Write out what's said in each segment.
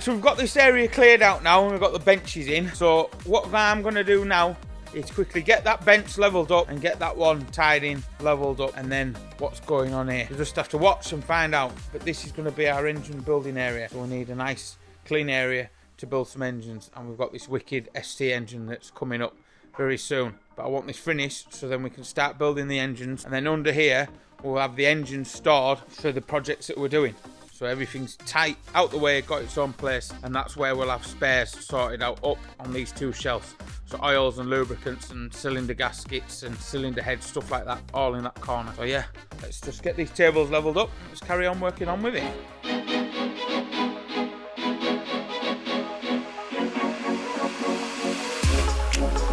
so we've got this area cleared out now and we've got the benches in. So what I'm going to do now is quickly get that bench leveled up and get that one tied in, leveled up, and then what's going on here. You just have to watch and find out. But this is going to be our engine building area. So we need a nice clean area to build some engines, and we've got this wicked ST engine that's coming up very soon. But I want this finished so then we can start building the engines, and then under here we'll have the engines stored for the projects that we're doing. So everything's tight, out the way, got its own place, and that's where we'll have spares sorted out up on these two shelves. So oils and lubricants and cylinder gaskets and cylinder heads, stuff like that, all in that corner. So yeah, let's just get these tables leveled up. Let's carry on working on with it.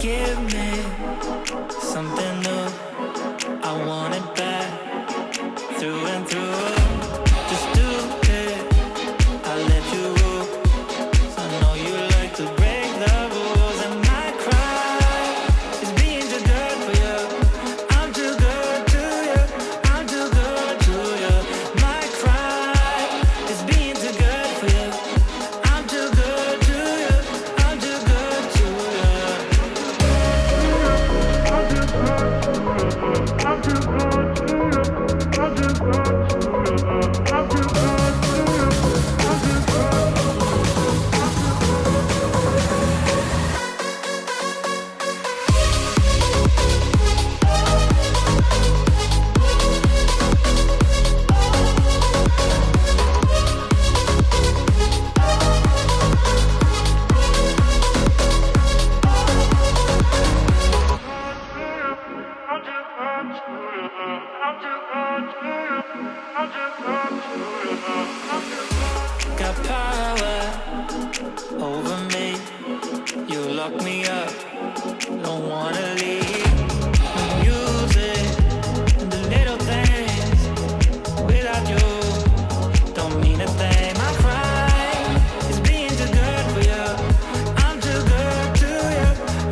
Give me something new. I want it back through and through. Just do it. I'll let you rule. I know you like to break the rules, and my cry is being too good for you. I'm too good to you. I'm too good to you. My cry is being too good for you. I'm too good to you. I'm too good to you. I'm too good to you. I'm too good to you. Got power over me. You lock me up, don't wanna leave. Music and the little things without you don't mean a thing. My pride is being too good for you. I'm too good to you.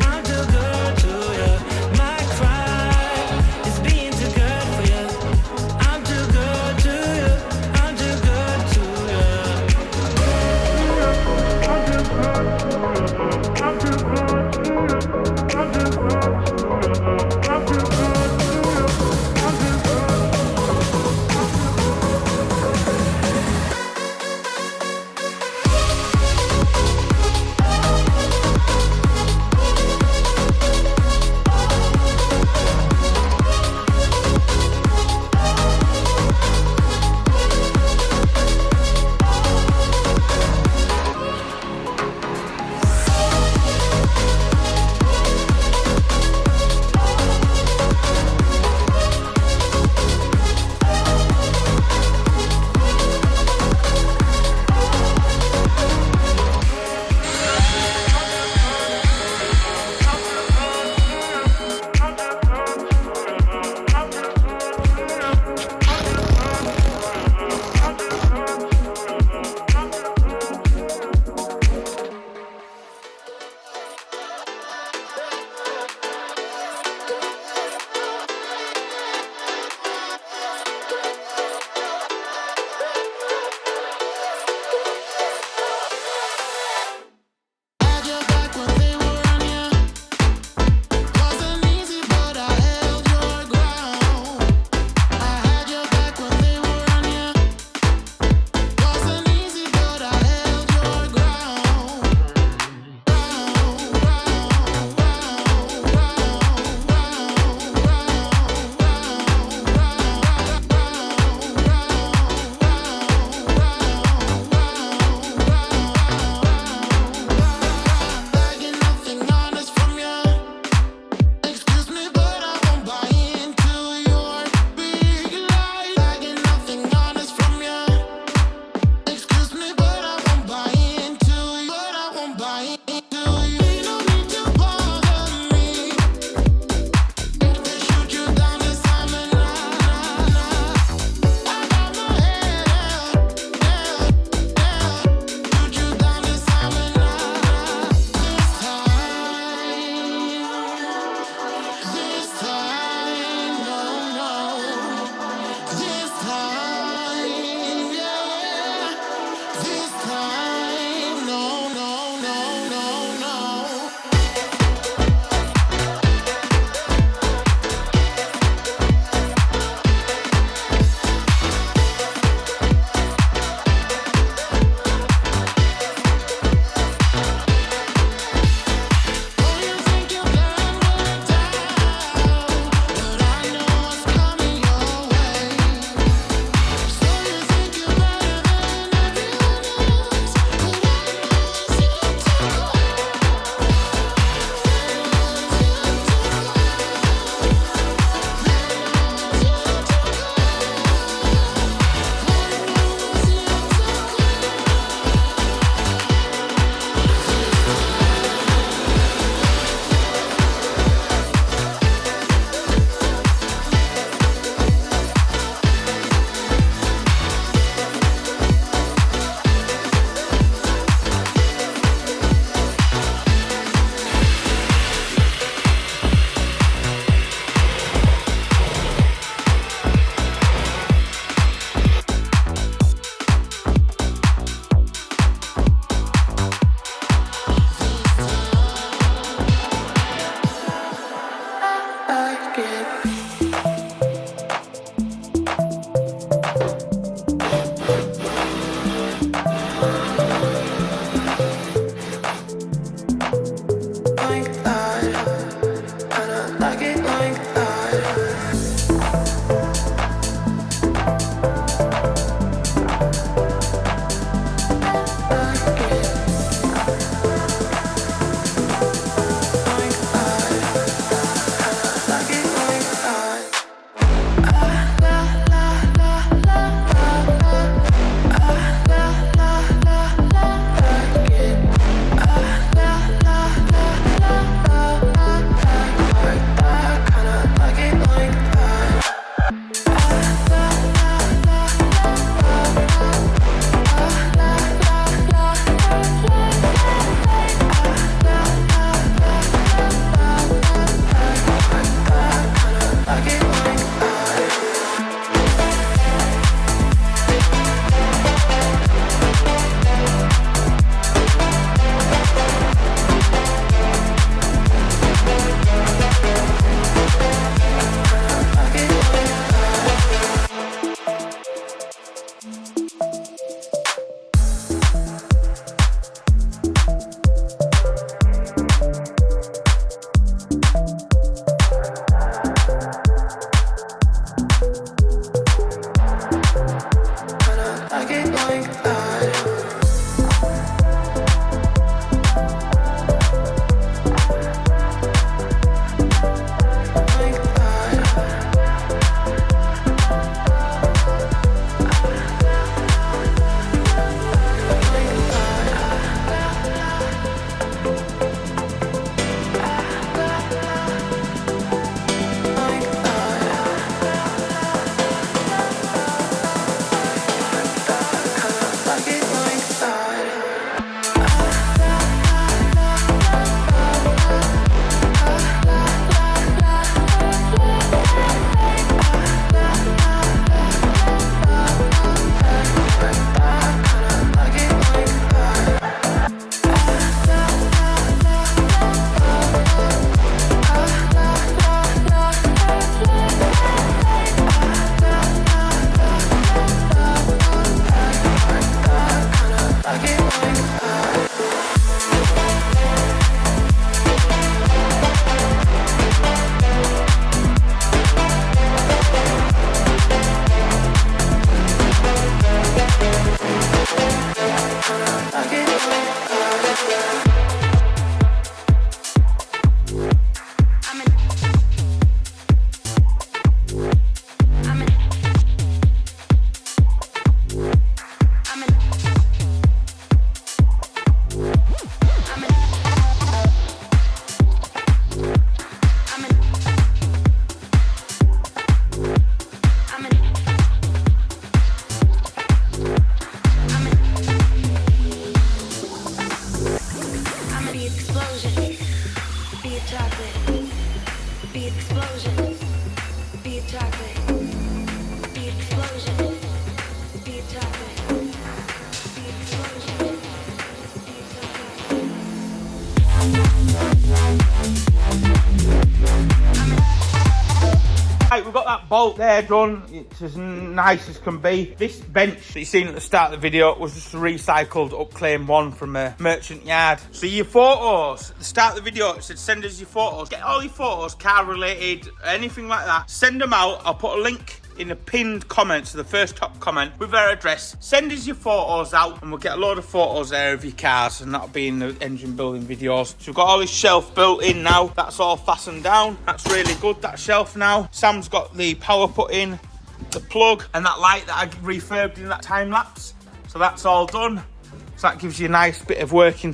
I'm too good to you. My pride is being too good for you. I'm too good to you. I'm too good to you. I'm too good to you. I'm too good to you. I'm too good to you. Be it chocolate, be it explosion, be it chocolate, be it explosion, be it chocolate, be it explosion, be it chocolate. Right, we've got that bolt there done. It's as nice as can be. This bench that you've seen at the start of the video was just a recycled upclaimed one from a merchant yard. So your photos, at the start of the video it said send us your photos. Get all your photos, car related, anything like that. Send them out. I'll put a link in a pinned comment to the first top comment with their address. Send us your photos out and we'll get a load of photos there of your cars, and that'll be in the engine building videos. So we've got all this shelf built in now. That's all fastened down. That's really good, that shelf now. Sam's got the power put in, the plug, and that light that I refurbed in that time lapse. So that's all done. So that gives you a nice bit of working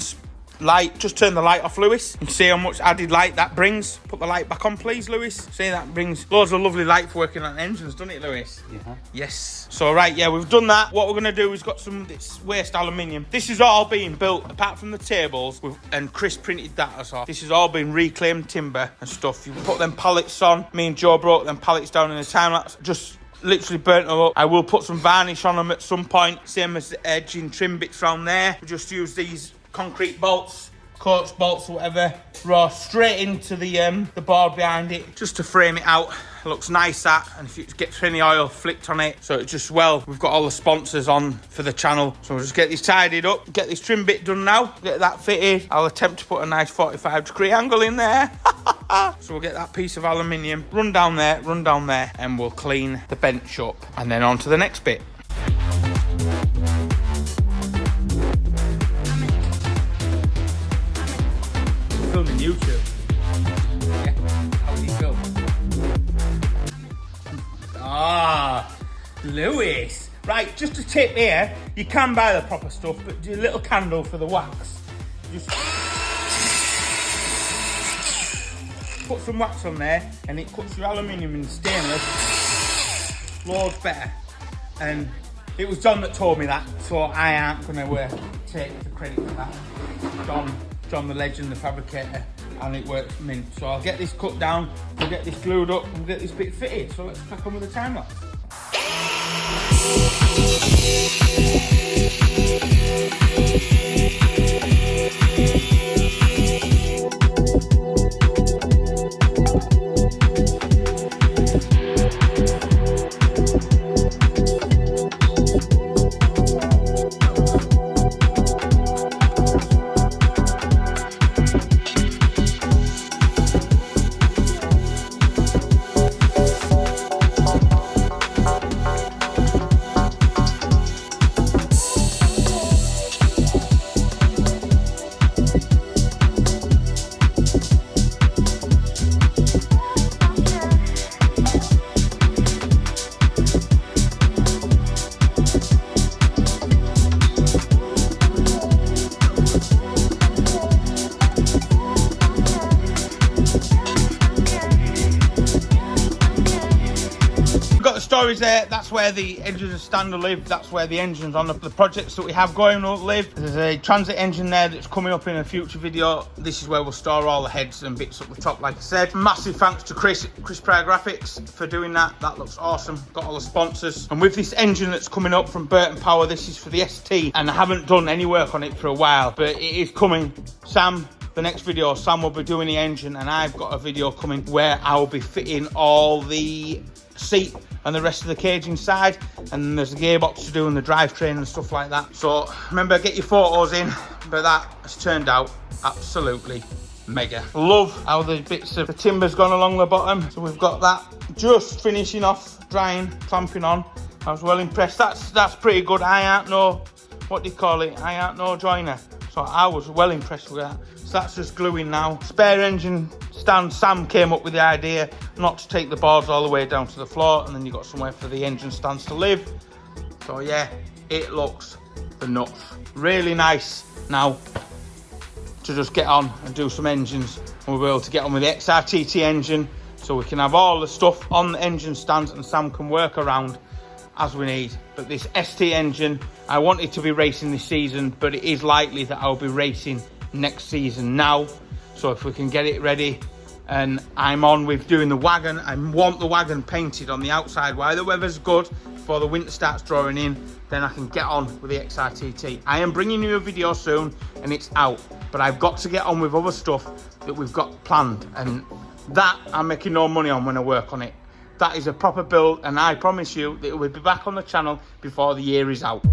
light. Just turn the light off, Lewis, and see how much added light that brings. Put the light back on, please, Lewis. See, that brings loads of lovely light for working on engines, doesn't it, Lewis? Yeah. Yes. So right, yeah, we've done that. What we're going to do is got some this waste aluminium. This is all being built apart from the tables, and Chris printed that us off. This has all been reclaimed timber and stuff. You put them pallets on. Me and Joe broke them pallets down in the time lapse. Just literally burnt them up. I will put some varnish on them at some point, same as the edge and trim bits around there. We just use these concrete bolts, coach bolts or whatever, raw straight into the board behind it, just to frame it out. It looks nice, that, and if it gets any oil flicked on it, so it's just, well, we've got all the sponsors on for the channel, so we'll just get this tidied up, get this trim bit done now, get that fitted. I'll attempt to put a nice 45-degree angle in there. So we'll get that piece of aluminium, run down there, and we'll clean the bench up, and then on to the next bit. Filming YouTube. Yeah, how do you film? Ah, Lewis. Right, just a tip here. You can buy the proper stuff, but do a little candle for the wax. Just put some wax on there, and it cuts your aluminium and stainless loads better. And it was John that told me that, so I aren't going to take the credit for that. John the legend, the fabricator, and it works mint. So I'll get this cut down, we'll get this glued up, and we'll get this bit fitted. So let's crack on with the time lapse. Storage there, that's where the engines stand will live, that's where the engines on the projects that we have going will live. There's a transit engine there that's coming up in a future video. This is where we'll store all the heads and bits up the top, like I said. Massive thanks to Chris Prayer Graphics for doing that. That looks awesome. Got all the sponsors. And with this engine that's coming up from Burton Power, this is for the ST, and I haven't done any work on it for a while, but it is coming. Sam, the next video, Sam will be doing the engine, and I've got a video coming where I will be fitting all the seat and the rest of the cage inside, and then there's the gearbox to do and the drivetrain and stuff like that. So remember, get your photos in, but that has turned out absolutely mega. Love how the bits of the timber's gone along the bottom. So we've got that just finishing off, drying, clamping on. I was well impressed. That's pretty good. I aren't no, what do you call it? I aren't no joiner. So I was well impressed with that. So that's just gluing now. Spare engine stand. Sam came up with the idea not to take the boards all the way down to the floor, and then you've got somewhere for the engine stands to live. So yeah, it looks the nuts. Really nice now to just get on and do some engines. And we'll be able to get on with the XRTT engine, so we can have all the stuff on the engine stands and Sam can work around as we need. But this ST engine, I wanted to be racing this season, but it is likely that I'll be racing next season now. So if we can get it ready, and I'm on with doing the wagon. I want the wagon painted on the outside while the weather's good, before the winter starts drawing in, then I can get on with the XRTT. I am bringing you a video soon and it's out, but I've got to get on with other stuff that we've got planned, and that I'm making no money on when I work on it. That is a proper build, and I promise you that it will be back on the channel before the year is out.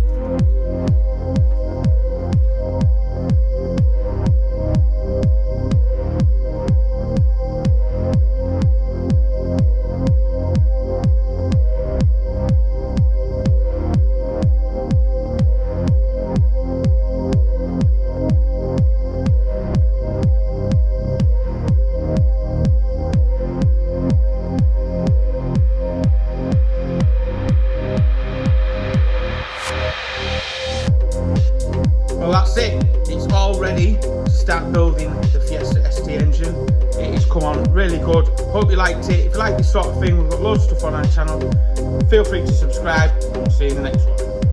Well, that's it. It's all ready to start building the Fiesta ST engine. It has come on really good. Hope you liked it. If you like this sort of thing, we've got loads of stuff on our channel. Feel free to subscribe. See you in the next one.